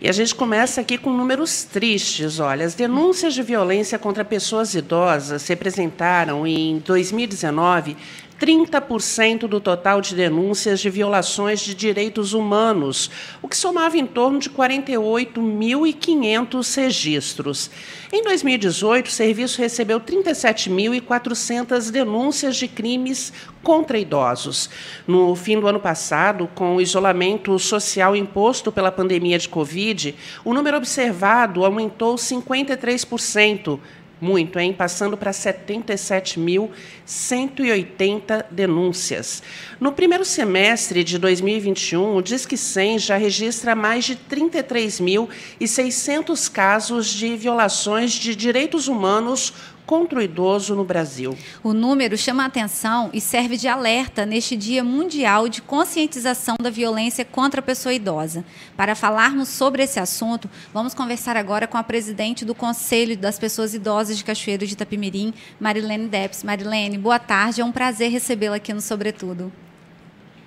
E a gente começa aqui com números tristes. Olha, as denúncias de violência contra pessoas idosas representaram, em 2019, 30% do total de denúncias de violações de direitos humanos, o que somava em torno de 48.500 registros. Em 2018, o serviço recebeu 37.400 denúncias de crimes contra idosos. No fim do ano passado, com o isolamento social imposto pela pandemia de Covid, o número observado aumentou 53%. Muito, hein? Passando para 77.180 denúncias. No primeiro semestre de 2021, o Disque 100 já registra mais de 33.600 casos de violações de direitos humanos contra o idoso no Brasil. O número chama a atenção e serve de alerta neste Dia Mundial de Conscientização da Violência contra a Pessoa Idosa. Para falarmos sobre esse assunto, vamos conversar agora com a presidente do Conselho das Pessoas Idosas de Cachoeiro de Itapemirim, Marilene Depes. Marilene, boa tarde, é um prazer recebê-la aqui no Sobretudo.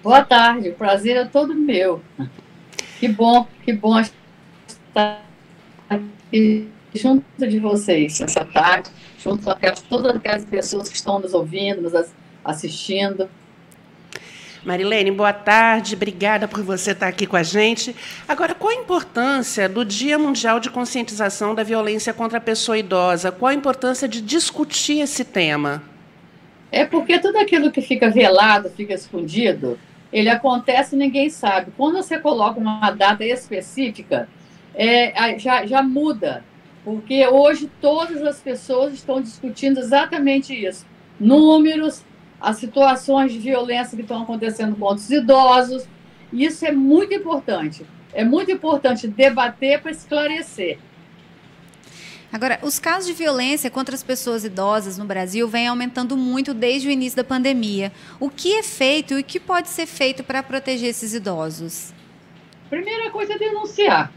Boa tarde, o prazer é todo meu. Que bom estar aqui junto de vocês essa tarde, junto com todas aquelas pessoas que estão nos ouvindo, nos assistindo. Marilene, boa tarde, obrigada por você estar aqui com a gente. Agora, qual a importância do Dia Mundial de Conscientização da Violência contra a Pessoa Idosa? Qual a importância de discutir esse tema? É porque tudo aquilo que fica velado, fica escondido, ele acontece e ninguém sabe. Quando você coloca uma data específica, já muda. Porque hoje todas as pessoas estão discutindo exatamente isso. Números, as situações de violência que estão acontecendo contra os idosos. Isso é muito importante. É muito importante debater para esclarecer. Agora, os casos de violência contra as pessoas idosas no Brasil vêm aumentando muito desde o início da pandemia. O que é feito e o que pode ser feito para proteger esses idosos? Primeira coisa é denunciar.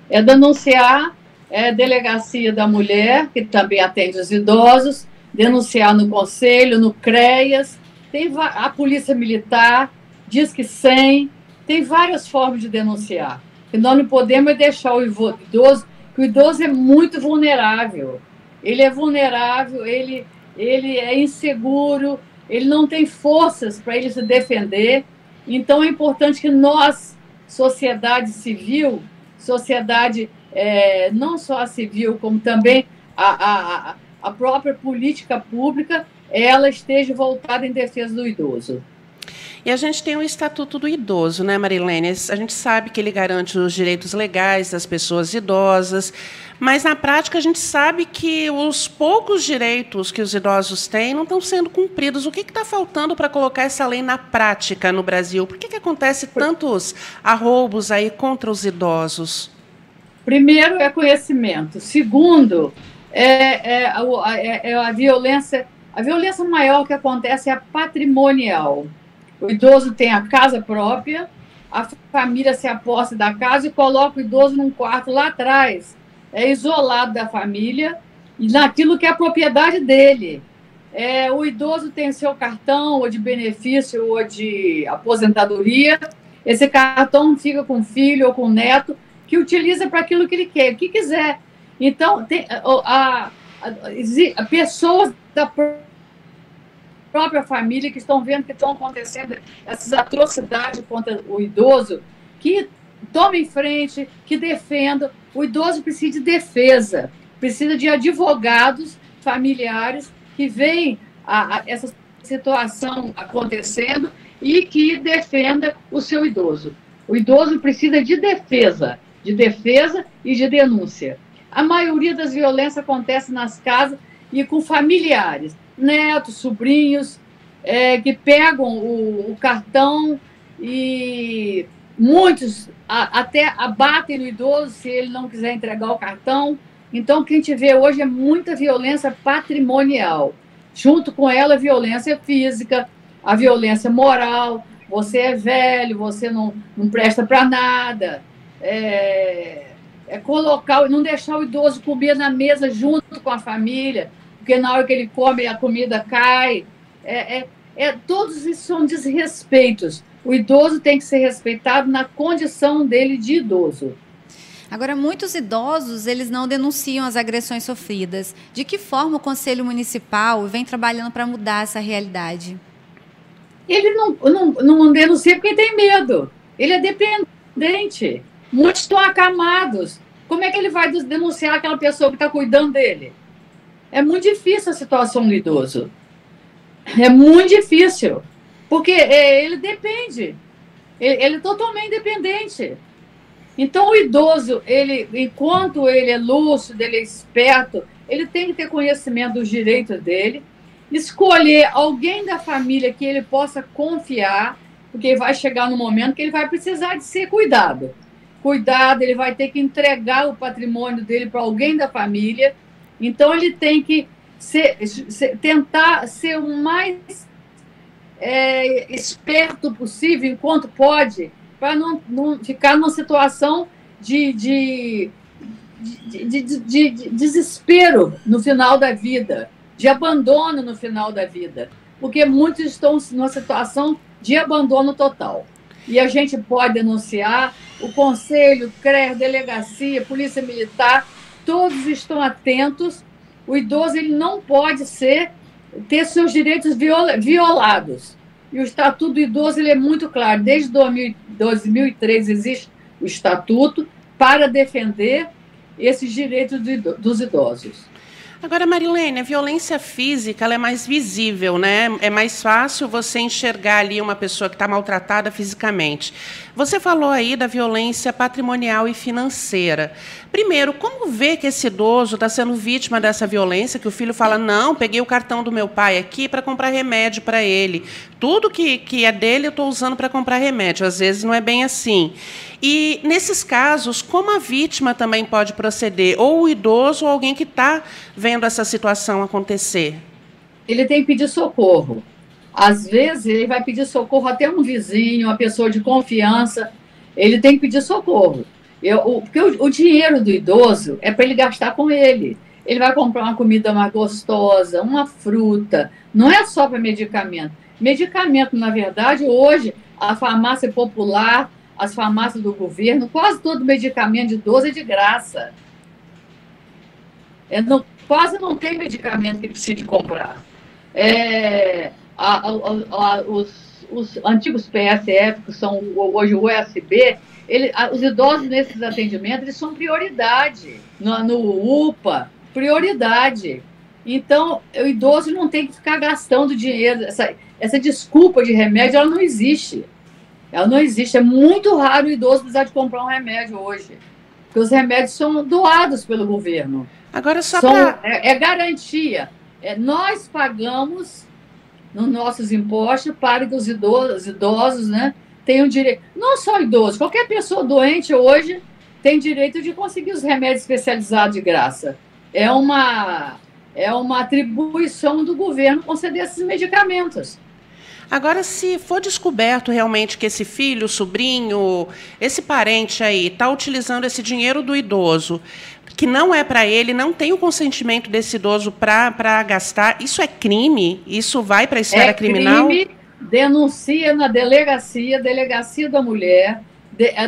É denunciar Delegacia da Mulher, que também atende os idosos, denunciar no Conselho, no CREAS, tem a Polícia Militar, Disque 100, tem várias formas de denunciar. E nós não podemos deixar o idoso, porque o idoso é muito vulnerável. Ele é vulnerável, ele é inseguro, ele não tem forças para ele se defender. Então é importante que nós, sociedade civil, não só a civil, como também a própria política pública, ela esteja voltada em defesa do idoso. E a gente tem o Estatuto do Idoso, né, Marilene? A gente sabe que ele garante os direitos legais das pessoas idosas, mas, na prática, a gente sabe que os poucos direitos que os idosos têm não estão sendo cumpridos. O que está faltando para colocar essa lei na prática no Brasil? Por que acontece tantos arroubos aí contra os idosos? Primeiro é conhecimento. Segundo, a violência. A violência maior que acontece é a patrimonial. O idoso tem a casa própria, a família se aposta da casa e coloca o idoso num quarto lá atrás, isolado da família, e naquilo que é a propriedade dele. O idoso tem seu cartão, ou de benefício, ou de aposentadoria. Esse cartão fica com o filho ou com o neto, que utiliza para aquilo que ele quer, o que quiser. Então, tem pessoas da própria família que estão vendo que estão acontecendo essas atrocidades contra o idoso, que tomem frente, que defendam. O idoso precisa de defesa, precisa de advogados familiares que veem essa situação acontecendo e que defenda o seu idoso. O idoso precisa de defesa e de denúncia. A maioria das violências acontece nas casas e com familiares, netos, sobrinhos, que pegam o cartão e muitos até abatem no idoso se ele não quiser entregar o cartão. Então, o que a gente vê hoje é muita violência patrimonial. Junto com ela, a violência física, a violência moral. Você é velho, você não presta para nada. Colocar, não deixar o idoso comer na mesa junto com a família, porque na hora que ele come, a comida cai. Todos isso são desrespeitos. O idoso tem que ser respeitado na condição dele de idoso. Agora, muitos idosos, eles não denunciam as agressões sofridas. De que forma o Conselho Municipal vem trabalhando para mudar essa realidade? Ele não denuncia porque tem medo. Ele é dependente. Muitos estão acamados. Como é que ele vai denunciar aquela pessoa que está cuidando dele? É muito difícil a situação do idoso. É muito difícil. Porque ele depende. Ele é totalmente dependente. Então, o idoso, enquanto ele é lúcido, ele é esperto, ele tem que ter conhecimento dos direitos dele, escolher alguém da família que ele possa confiar, porque vai chegar no momento que ele vai precisar de ser cuidado. Ele vai ter que entregar o patrimônio dele para alguém da família. Então, ele tem que tentar ser o mais esperto possível, enquanto pode, para não ficar numa situação de desespero no final da vida, de abandono no final da vida, porque muitos estão numa situação de abandono total. E a gente pode denunciar, o Conselho, CRER, Delegacia, Polícia Militar, todos estão atentos. O idoso ele não pode ter seus direitos violados. E o Estatuto do Idoso ele é muito claro. Desde 2003 existe o Estatuto para defender esses direitos dos idosos. Agora, Marilene, a violência física ela é mais visível, né? É mais fácil você enxergar ali uma pessoa que está maltratada fisicamente. Você falou aí da violência patrimonial e financeira. Primeiro, como ver que esse idoso está sendo vítima dessa violência, que o filho fala, não, peguei o cartão do meu pai aqui para comprar remédio para ele. Tudo que é dele eu estou usando para comprar remédio. Às vezes não é bem assim. E, nesses casos, como a vítima também pode proceder? Ou o idoso ou alguém que está vendo essa situação acontecer? Ele tem que pedir socorro. Às vezes, ele vai pedir socorro até um vizinho, uma pessoa de confiança. Ele tem que pedir socorro. Porque o dinheiro do idoso é para ele gastar com ele. Ele vai comprar uma comida mais gostosa, uma fruta. Não é só para medicamento. Medicamento, na verdade, hoje, a farmácia popular, as farmácias do governo, quase todo medicamento de idoso é de graça. Quase não tem medicamento que precisa de comprar. Os antigos PSF, que são hoje o USB, os idosos nesses atendimentos eles são prioridade. No UPA, prioridade. Então, o idoso não tem que ficar gastando dinheiro. Essa desculpa de remédio, ela não existe. Ela não existe. É muito raro o idoso precisar de comprar um remédio hoje. Porque os remédios são doados pelo governo. Agora, é garantia. Nós pagamos nos nossos impostos para que os idosos, né, tenham direito. Não só idosos, qualquer pessoa doente hoje tem direito de conseguir os remédios especializados de graça. É uma atribuição do governo conceder esses medicamentos. Agora, se for descoberto realmente que esse filho, sobrinho, esse parente aí está utilizando esse dinheiro do idoso, que não é para ele, não tem o consentimento desse idoso para gastar, isso é crime? Isso vai para a esfera criminal? Crime, denuncia na delegacia da mulher,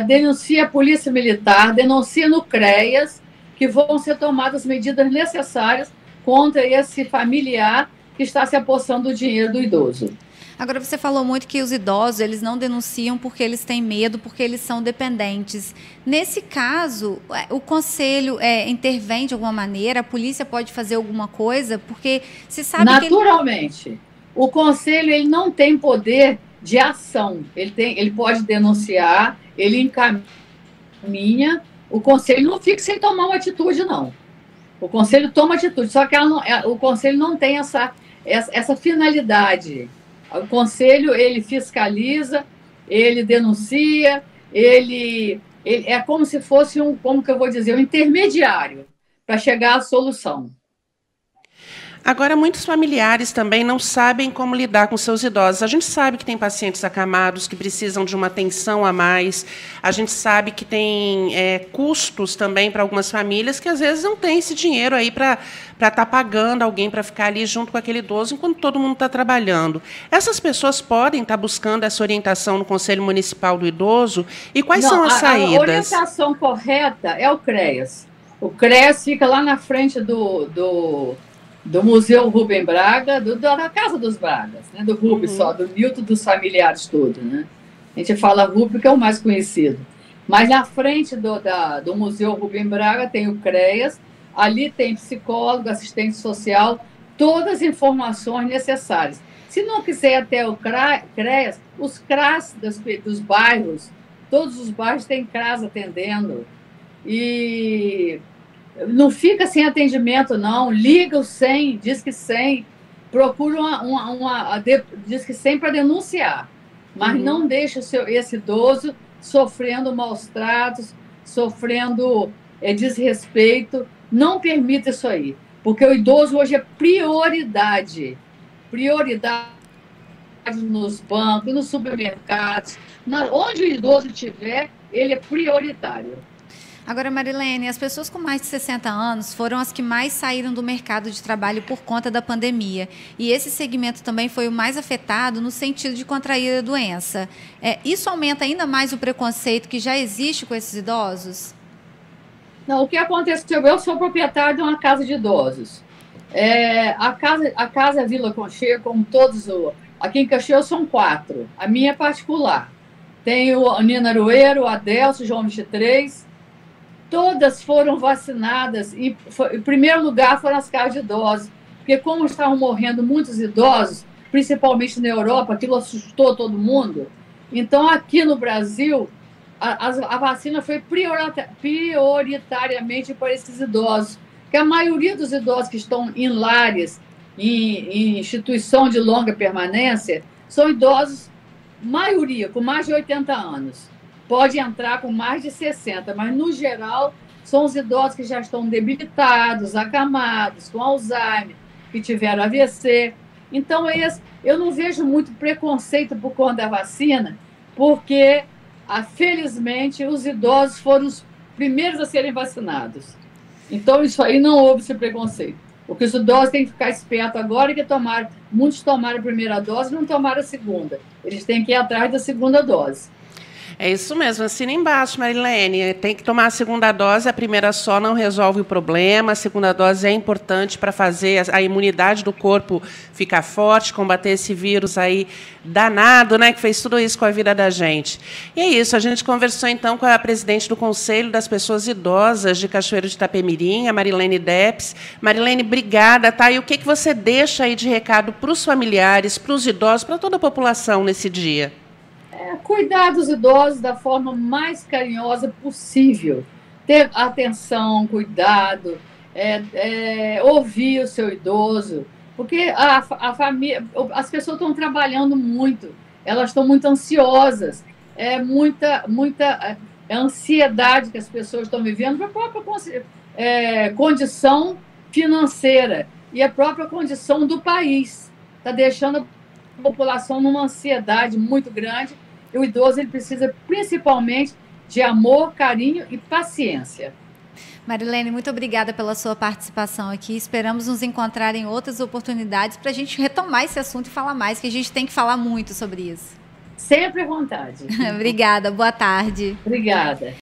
denuncia a Polícia Militar, denuncia no CREAS, que vão ser tomadas medidas necessárias contra esse familiar que está se apossando do dinheiro do idoso. Agora, você falou muito que os idosos, eles não denunciam porque eles têm medo, porque eles são dependentes. Nesse caso, o conselho intervém de alguma maneira? A polícia pode fazer alguma coisa? Porque se sabe naturalmente. O conselho ele não tem poder de ação. Ele pode denunciar, ele encaminha. O conselho não fica sem tomar uma atitude, não. O conselho toma atitude, só que o conselho não tem essa finalidade. O conselho, ele fiscaliza, ele denuncia, ele é como se fosse um intermediário para chegar à solução. Agora, muitos familiares também não sabem como lidar com seus idosos. A gente sabe que tem pacientes acamados que precisam de uma atenção a mais. A gente sabe que tem custos também para algumas famílias que, às vezes, não tem esse dinheiro aí para estar pagando alguém para ficar ali junto com aquele idoso enquanto todo mundo está trabalhando. Essas pessoas podem estar buscando essa orientação no Conselho Municipal do Idoso? E quais são as saídas? A orientação correta é o CREAS. O CREAS fica lá na frente do Museu Rubem Braga, da Casa dos Bragas, né? Do Rubem só, do Milton, dos familiares todos, né? A gente fala Rubem porque é o mais conhecido. Mas na frente do Museu Rubem Braga tem o CREAS, ali tem psicólogo, assistente social, todas as informações necessárias. Se não quiser até o CREAS, os CRAS dos bairros, todos os bairros têm CRAS atendendo. E não fica sem atendimento, não. Liga o 100, diz que 100, procura diz que 100 para denunciar. Mas não deixa esse idoso sofrendo maus tratos, sofrendo desrespeito. Não permita isso aí, porque o idoso hoje é prioridade. Prioridade nos bancos, nos supermercados. Onde o idoso estiver, ele é prioritário. Agora, Marilene, as pessoas com mais de 60 anos foram as que mais saíram do mercado de trabalho por conta da pandemia. E esse segmento também foi o mais afetado no sentido de contrair a doença. Isso aumenta ainda mais o preconceito que já existe com esses idosos? Não, o que aconteceu? Eu sou proprietário de uma casa de idosos. A casa Vila Conchego, como todos, aqui em Caxias são 4. A minha é particular. Tem o Nina Aroeiro, o Adelso, João 23. Todas foram vacinadas. Em primeiro lugar foram as casas de idosos. Porque como estavam morrendo muitos idosos, principalmente na Europa, aquilo assustou todo mundo. Então, aqui no Brasil, a vacina foi prioritariamente para esses idosos. Porque a maioria dos idosos que estão em lares, em instituição de longa permanência, são idosos, maioria, com mais de 80 anos. Pode entrar com mais de 60, mas, no geral, são os idosos que já estão debilitados, acamados, com Alzheimer, que tiveram AVC. Então, eu não vejo muito preconceito por conta da vacina, porque, felizmente, os idosos foram os primeiros a serem vacinados. Então, isso aí não houve esse preconceito. Porque os idosos têm que ficar espertos agora, que muitos tomaram a primeira dose e não tomaram a segunda. Eles têm que ir atrás da segunda dose. É isso mesmo, assina embaixo, Marilene. Tem que tomar a segunda dose, a primeira só não resolve o problema. A segunda dose é importante para fazer a imunidade do corpo ficar forte, combater esse vírus aí danado, né, que fez tudo isso com a vida da gente. E é isso, a gente conversou então com a presidente do Conselho das Pessoas Idosas de Cachoeiro de Itapemirim, a Marilene Depes. Marilene, obrigada, tá? E o que você deixa aí de recado para os familiares, para os idosos, para toda a população nesse dia? Cuidar dos idosos da forma mais carinhosa possível. Ter atenção, cuidado, ouvir o seu idoso. Porque a família, as pessoas estão trabalhando muito, elas estão muito ansiosas. Muita ansiedade que as pessoas estão vivendo para a própria condição financeira e a própria condição do país. Está deixando a população numa ansiedade muito grande. E o idoso ele precisa principalmente de amor, carinho e paciência. Marilene, muito obrigada pela sua participação aqui. Esperamos nos encontrar em outras oportunidades para a gente retomar esse assunto e falar mais, que a gente tem que falar muito sobre isso. Sempre à vontade. Obrigada, boa tarde. Obrigada.